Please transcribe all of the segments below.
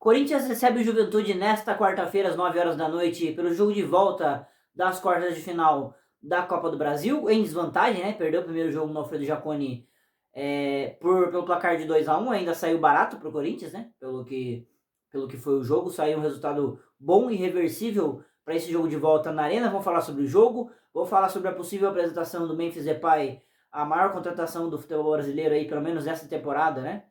Corinthians recebe o Juventude nesta quarta-feira, às 9 horas da noite, pelo jogo de volta das quartas de final da Copa do Brasil, em desvantagem, né? Perdeu o primeiro jogo no Alfredo Jaconi pelo placar de 2-1, ainda saiu barato para o Corinthians, né? Pelo que foi o jogo, saiu um resultado bom e reversível para esse jogo de volta na Arena. Vamos falar sobre o jogo, vou falar sobre a possível apresentação do Memphis Depay, a maior contratação do futebol brasileiro aí, pelo menos essa temporada, né?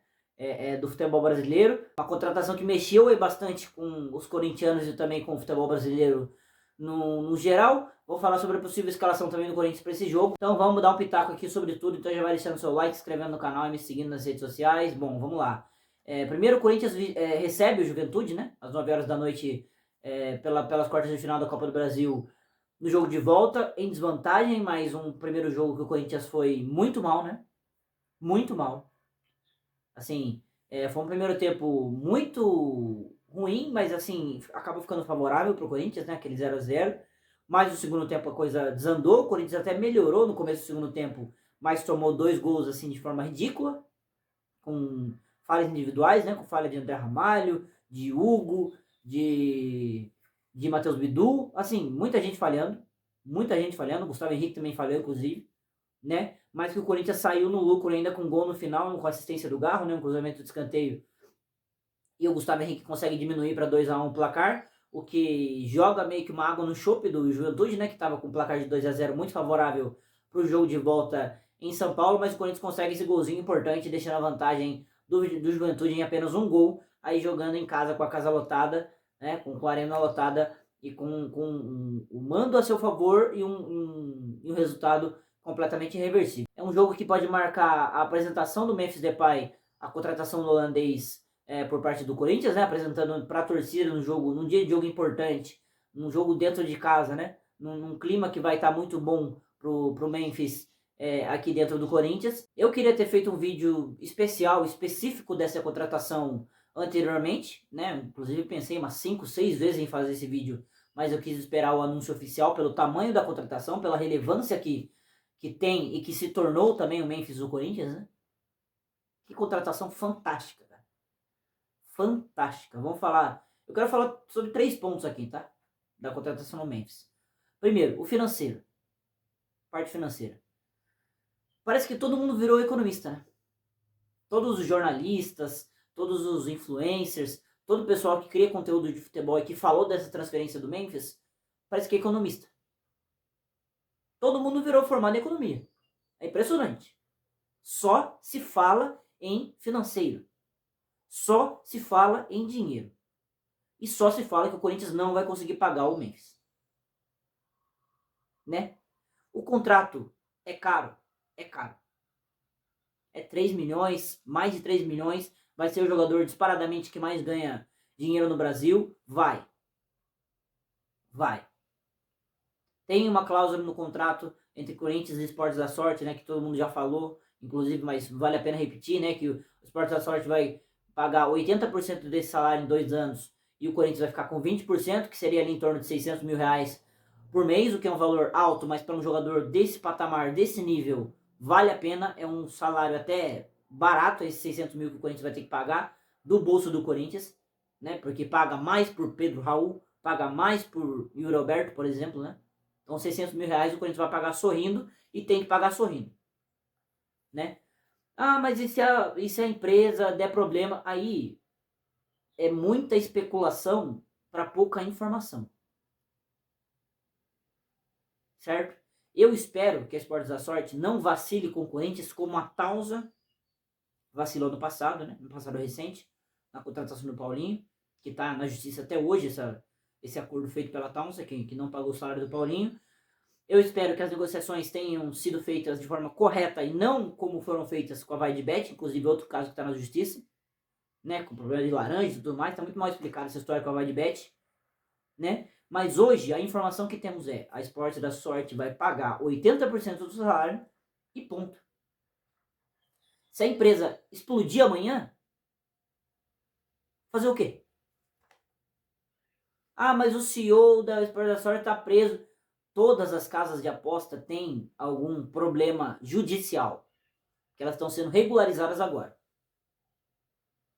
Do futebol brasileiro. Uma contratação que mexeu bastante com os corintianos e também com o futebol brasileiro no geral. Vou falar sobre a possível escalação também do Corinthians para esse jogo. Então vamos dar um pitaco aqui sobre tudo. Então já vai deixando seu like, se inscrevendo no canal e me seguindo nas redes sociais. Bom, vamos lá. Primeiro o Corinthians recebe o Juventude, né? Às 9 horas da noite, pelas quartas de final da Copa do Brasil. No jogo de volta, em desvantagem, mas um primeiro jogo que o Corinthians foi muito mal, né? Muito mal. Assim, foi um primeiro tempo muito ruim, mas assim, acabou ficando favorável para o Corinthians, né? Aquele 0-0. Mas no segundo tempo a coisa desandou, o Corinthians até melhorou no começo do segundo tempo, mas tomou 2 gols assim de forma ridícula, com falhas individuais, né? Com falha de André Ramalho, de Hugo, de Matheus Bidu, assim, muita gente falhando, Gustavo Henrique também falhou, inclusive, né? Mas que o Corinthians saiu no lucro ainda com gol no final, com assistência do Garro, né? Um cruzamento de escanteio. E o Gustavo Henrique consegue diminuir para 2-1 o placar, o que joga meio que uma água no chope do Juventude, né? Que estava com um placar de 2-0 muito favorável para o jogo de volta em São Paulo, mas o Corinthians consegue esse golzinho importante, deixando a vantagem do Juventude em apenas um gol, aí jogando em casa com a casa lotada, né? Com a arena lotada e com um mando a seu favor e um resultado completamente irreversível. É um jogo que pode marcar a apresentação do Memphis Depay, a contratação do holandês por parte do Corinthians, né? Apresentando para a torcida no jogo, num dia de jogo importante, num jogo dentro de casa, né? Num clima que vai estar muito bom pro Memphis aqui dentro do Corinthians. Eu queria ter feito um vídeo especial, específico dessa contratação anteriormente, né? Inclusive pensei umas 5, 6 vezes em fazer esse vídeo, mas eu quis esperar o anúncio oficial pelo tamanho da contratação, pela relevância que tem e que se tornou também o Memphis do Corinthians, né? Que contratação fantástica, cara. Fantástica. Vamos falar. Eu quero falar sobre 3 pontos aqui, tá? Da contratação do Memphis. Primeiro, o financeiro. Parte financeira. Parece que todo mundo virou economista, né? Todos os jornalistas, todos os influencers, todo o pessoal que cria conteúdo de futebol e que falou dessa transferência do Memphis, parece que é economista. Todo mundo virou formado em economia. É impressionante. Só se fala em financeiro. Só se fala em dinheiro. E só se fala que o Corinthians não vai conseguir pagar o Memphis. Né? O contrato é caro. É caro. É 3 milhões, mais de 3 milhões. Vai ser o jogador disparadamente que mais ganha dinheiro no Brasil. Vai. Vai. Tem uma cláusula no contrato entre Corinthians e Esportes da Sorte, né? Que todo mundo já falou. Inclusive, mas vale a pena repetir, né? Que o Esportes da Sorte vai pagar 80% desse salário em 2 anos. E o Corinthians vai ficar com 20%, que seria ali em torno de 600 mil reais por mês, o que é um valor alto, mas para um jogador desse patamar, desse nível, vale a pena. É um salário até barato, esses 600 mil que o Corinthians vai ter que pagar do bolso do Corinthians, né? Porque paga mais por Pedro Raul, paga mais por Yuri Alberto, por exemplo, né? Então 600 mil reais o Corinthians vai pagar sorrindo e tem que pagar sorrindo, né? Ah, mas e se a empresa der problema? Aí é muita especulação para pouca informação. Certo? Eu espero que a Esportes da Sorte não vacile com o Corinthians como a Tausa vacilou no passado, né? No passado recente, na contratação do Paulinho, que está na justiça até hoje, esse acordo feito pela Tausa, que não pagou o salário do Paulinho. Eu espero que as negociações tenham sido feitas de forma correta e não como foram feitas com a Vaidbet, inclusive outro caso que está na justiça, né? Com problema de laranja e tudo mais, está muito mal explicada essa história com a Vaidbet, né? Mas hoje a informação que temos é: a Esporte da Sorte vai pagar 80% do salário e ponto. Se a empresa explodir amanhã, fazer o quê? Ah, mas o CEO da Esporte da Sorte está preso. Todas as casas de aposta têm algum problema judicial, que elas estão sendo regularizadas agora.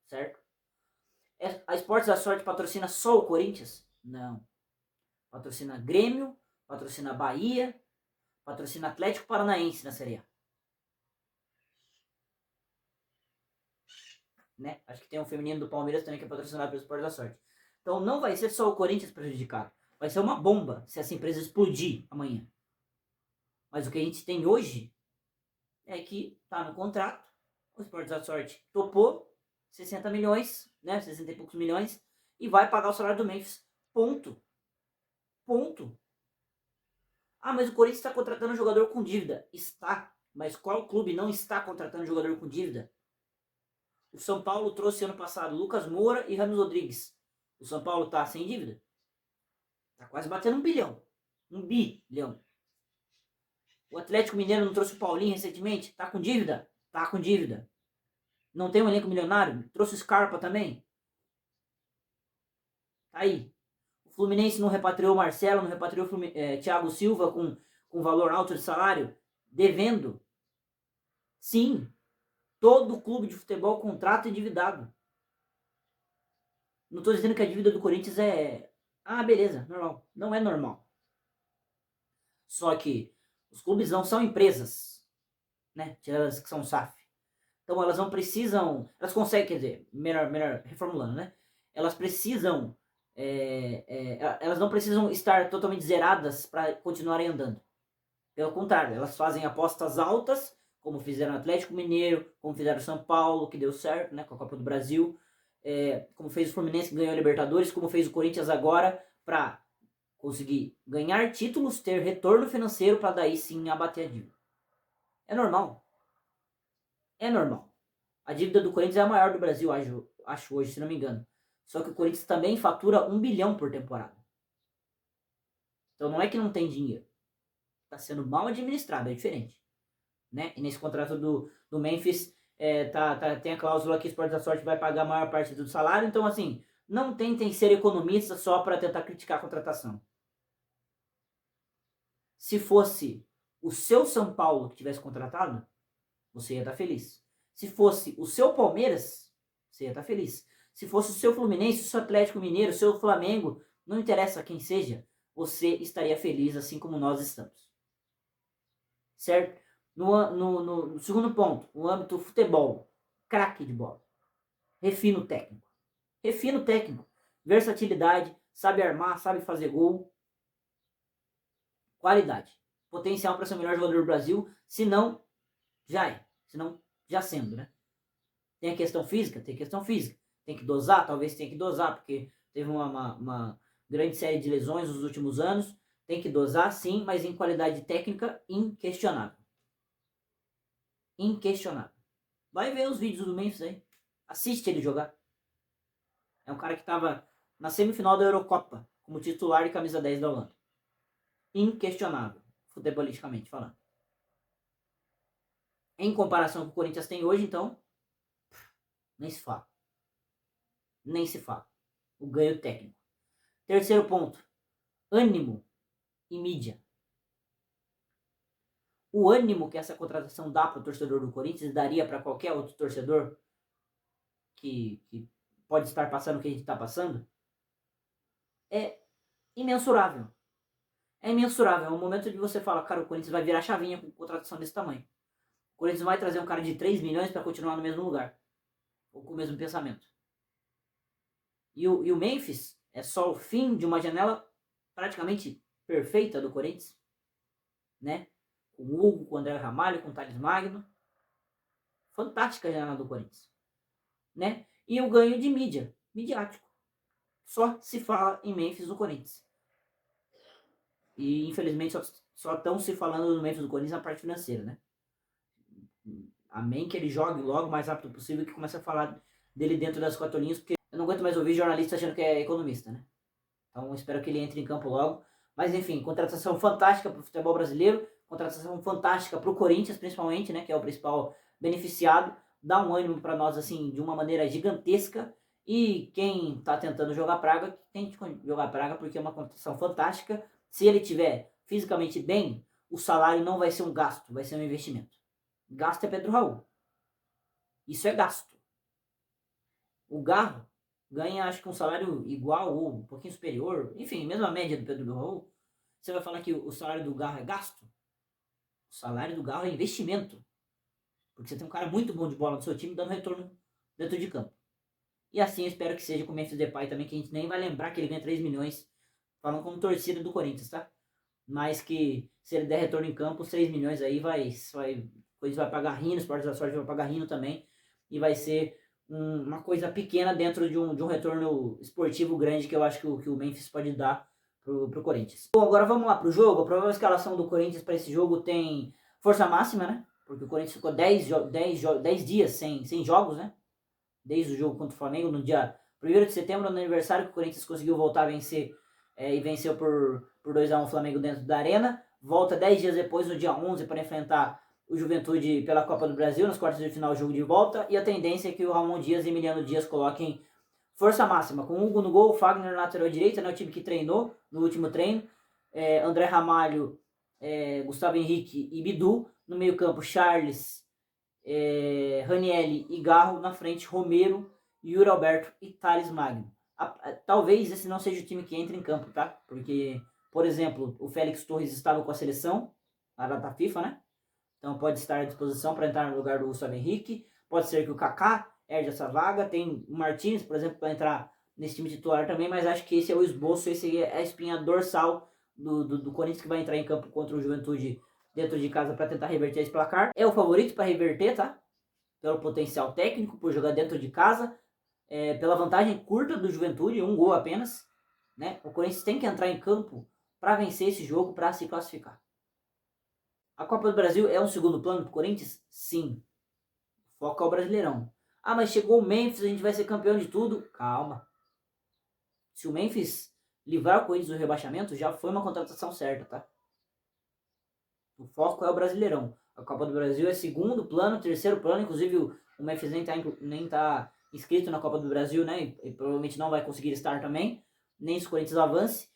Certo? A Esportes da Sorte patrocina só o Corinthians? Não. Patrocina Grêmio, patrocina Bahia, patrocina Atlético Paranaense na Série A. Né? Acho que tem um feminino do Palmeiras também que é patrocinado pelo Esporte da Sorte. Então não vai ser só o Corinthians prejudicado. Vai ser uma bomba se essa empresa explodir amanhã. Mas o que a gente tem hoje é que tá no contrato, o Esporte da Sorte topou 60 milhões, né? 60 e poucos milhões, e vai pagar o salário do Memphis. Ponto. Ponto. Ah, mas o Corinthians está contratando um jogador com dívida. Está. Mas qual clube não está contratando um jogador com dívida? O São Paulo trouxe ano passado Lucas Moura e Ramos Rodrigues. O São Paulo está sem dívida? Está quase batendo 1 bilhão. 1 bilhão. O Atlético Mineiro não trouxe o Paulinho recentemente? Está com dívida? Está com dívida. Não tem um elenco milionário? Trouxe o Scarpa também? Tá aí. O Fluminense não repatriou o Marcelo, não repatriou o Thiago Silva com valor alto de salário? Devendo? Sim. Todo clube de futebol contrata endividado. Não estou dizendo que a dívida do Corinthians é... Ah, beleza, normal. Não é normal. Só que os clubes não são empresas, né? Tiradas que são SAF. Então elas não precisam... Elas conseguem, quer dizer, melhor reformulando, né? Elas precisam... elas não precisam estar totalmente zeradas para continuarem andando. Pelo contrário, elas fazem apostas altas, como fizeram o Atlético Mineiro, como fizeram o São Paulo, que deu certo, né, com a Copa do Brasil, como fez o Fluminense, que ganhou a Libertadores, como fez o Corinthians agora, para conseguir ganhar títulos, ter retorno financeiro, para daí sim abater a dívida. É normal. É normal. A dívida do Corinthians é a maior do Brasil, acho hoje, se não me engano. Só que o Corinthians também fatura 1 bilhão por temporada. Então não é que não tem dinheiro. Está sendo mal administrado, é diferente. Né? E nesse contrato do Memphis tem a cláusula que o Esporte da Sorte vai pagar a maior parte do salário. Então, assim, não tentem ser economistas só para tentar criticar a contratação. Se fosse o seu São Paulo que tivesse contratado, você ia estar feliz. Se fosse o seu Palmeiras, você ia estar feliz. Se fosse o seu Fluminense, o seu Atlético Mineiro, o seu Flamengo, não interessa quem seja, você estaria feliz assim como nós estamos. Certo? No segundo ponto, no âmbito futebol, craque de bola. Refino técnico. Refino técnico. Versatilidade, sabe armar, sabe fazer gol. Qualidade. Potencial para ser o melhor jogador do Brasil, se não, já é. Se não, já sendo, né? Tem a questão física? Tem questão física. Tem que dosar? Talvez tenha que dosar, porque teve uma grande série de lesões nos últimos anos. Tem que dosar, sim, mas em qualidade técnica, inquestionável. Inquestionável. Vai ver os vídeos do Memphis aí. Assiste ele jogar. É um cara que estava na semifinal da Eurocopa, como titular e camisa 10 da Holanda. Inquestionável, futebolisticamente falando. Em comparação com o que o Corinthians tem hoje, então, nem se fala. Nem se fala. O ganho técnico. Terceiro ponto. Ânimo e mídia. O ânimo que essa contratação dá para o torcedor do Corinthians daria para qualquer outro torcedor que pode estar passando o que a gente está passando é imensurável. É imensurável. É um momento de você falar, cara, o Corinthians vai virar chavinha com contratação desse tamanho. O Corinthians vai trazer um cara de 3 milhões para continuar no mesmo lugar. Ou com o mesmo pensamento. E o Memphis é só o fim de uma janela praticamente perfeita do Corinthians. Né? Com o Hugo, com o André Ramalho, com o Thales Magno. Fantástica a janela do Corinthians. Né? E o ganho de mídia, midiático. Só se fala em Memphis do Corinthians. E infelizmente só estão se falando do Memphis do Corinthians na parte financeira, né? Amém que ele jogue logo o mais rápido possível e que comece a falar dele dentro das quatro linhas, porque eu não aguento mais ouvir jornalista achando que é economista, né? Então espero que ele entre em campo logo. Mas enfim, contratação fantástica para o futebol brasileiro, contratação fantástica para o Corinthians principalmente, né? Que é o principal beneficiado. Dá um ânimo para nós assim de uma maneira gigantesca. E quem está tentando jogar praga, tente jogar praga porque é uma contratação fantástica. Se ele tiver fisicamente bem, o salário não vai ser um gasto, vai ser um investimento. Gasto é Pedro Raul. Isso é gasto. O Garro ganha acho que um salário igual ou um pouquinho superior, enfim, mesma média do Pedro Raul, você vai falar que o salário do Garro é gasto? O salário do Garro é investimento. Porque você tem um cara muito bom de bola no seu time dando retorno dentro de campo. E assim eu espero que seja com o Memphis Depay também, que a gente nem vai lembrar que ele ganha 3 milhões, falando como torcida do Corinthians, tá? Mas que se ele der retorno em campo, os 3 milhões aí Corinthians vai pagar Rino, Esportes da Sorte vai pagar Rino também, e vai ser uma coisa pequena dentro de um retorno esportivo grande que eu acho que o Memphis pode dar pro Corinthians. Bom, agora vamos lá pro jogo. A provável escalação do Corinthians para esse jogo tem força máxima, né? Porque o Corinthians ficou 10 dias sem jogos, né? Desde o jogo contra o Flamengo, no dia 1º de setembro, no aniversário que o Corinthians conseguiu voltar a vencer e venceu por 2-1 o Flamengo dentro da Arena. Volta 10 dias depois, no dia 11, para enfrentar o Juventude pela Copa do Brasil, nas quartas de final, jogo de volta. E a tendência é que o Ramon Dias e Emiliano Dias coloquem força máxima, com o Hugo no gol, Fagner na lateral direita, né, o time que treinou no último treino, André Ramalho, Gustavo Henrique e Bidu, no meio campo Charles, Ranielli e Garro, na frente Romero, Yuri Alberto e Thales Magno. Talvez esse não seja o time que entra em campo, tá? Porque, por exemplo, o Félix Torres estava com a seleção, na data FIFA, né? Então pode estar à disposição para entrar no lugar do Gustavo Henrique. Pode ser que o Kaká herde essa vaga. Tem o Martins, por exemplo, para entrar nesse time titular também, mas acho que esse é o esboço, esse é a espinha dorsal do Corinthians, que vai entrar em campo contra o Juventude dentro de casa para tentar reverter esse placar. É o favorito para reverter, tá? Pelo potencial técnico, por jogar dentro de casa, pela vantagem curta do Juventude, um gol apenas, né? O Corinthians tem que entrar em campo para vencer esse jogo, para se classificar. A Copa do Brasil é um segundo plano pro Corinthians? Sim. Foca o Brasileirão. Ah, mas chegou o Memphis, a gente vai ser campeão de tudo. Calma. Se o Memphis livrar o Corinthians do rebaixamento, já foi uma contratação certa, tá? O foco é o Brasileirão. A Copa do Brasil é segundo plano, terceiro plano. Inclusive o Memphis nem tá inscrito na Copa do Brasil, né? E provavelmente não vai conseguir estar também. Nem se o Corinthians avance.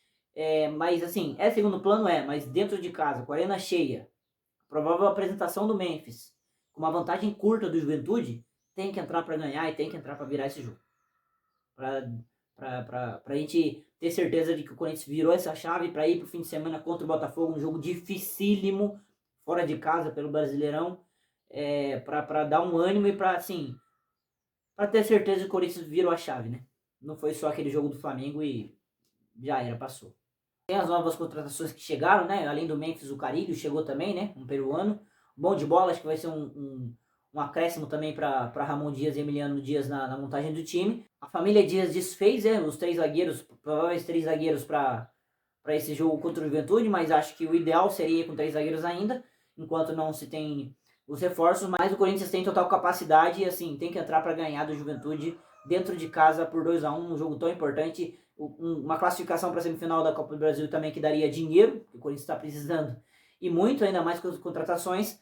Mas assim, é segundo plano, mas dentro de casa, com a arena cheia, provável apresentação do Memphis, com uma vantagem curta do Juventude, tem que entrar para ganhar e tem que entrar para virar esse jogo. Para a gente ter certeza de que o Corinthians virou essa chave para ir para o fim de semana contra o Botafogo, um jogo dificílimo, fora de casa pelo Brasileirão, para dar um ânimo e para assim, para ter certeza que o Corinthians virou a chave, né? Não foi só aquele jogo do Flamengo e já era, passou. Tem as novas contratações que chegaram, né? Além do Memphis, o Carilho chegou também, né? Um peruano. Bom de bola, acho que vai ser um acréscimo também para Ramon Dias e Emiliano Dias na montagem do time. A família Dias desfez, os 3 zagueiros, provavelmente 3 zagueiros para esse jogo contra o Juventude, mas acho que o ideal seria com 3 zagueiros ainda, enquanto não se tem os reforços. Mas o Corinthians tem total capacidade e assim, tem que entrar para ganhar do Juventude dentro de casa por 2-1, um jogo tão importante. Uma classificação para a semifinal da Copa do Brasil também que daria dinheiro, que o Corinthians está precisando, e muito, ainda mais com as contratações.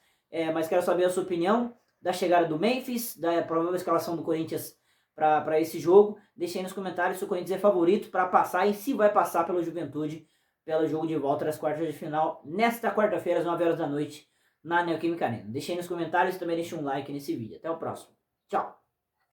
Mas quero saber a sua opinião da chegada do Memphis, da provável escalação do Corinthians para esse jogo. Deixe aí nos comentários se o Corinthians é favorito para passar e se vai passar pela Juventude, pelo jogo de volta das quartas de final, nesta quarta-feira, às 9 horas da noite, na Neoquímica Arena. Deixe aí nos comentários e também deixe um like nesse vídeo. Até o próximo. Tchau!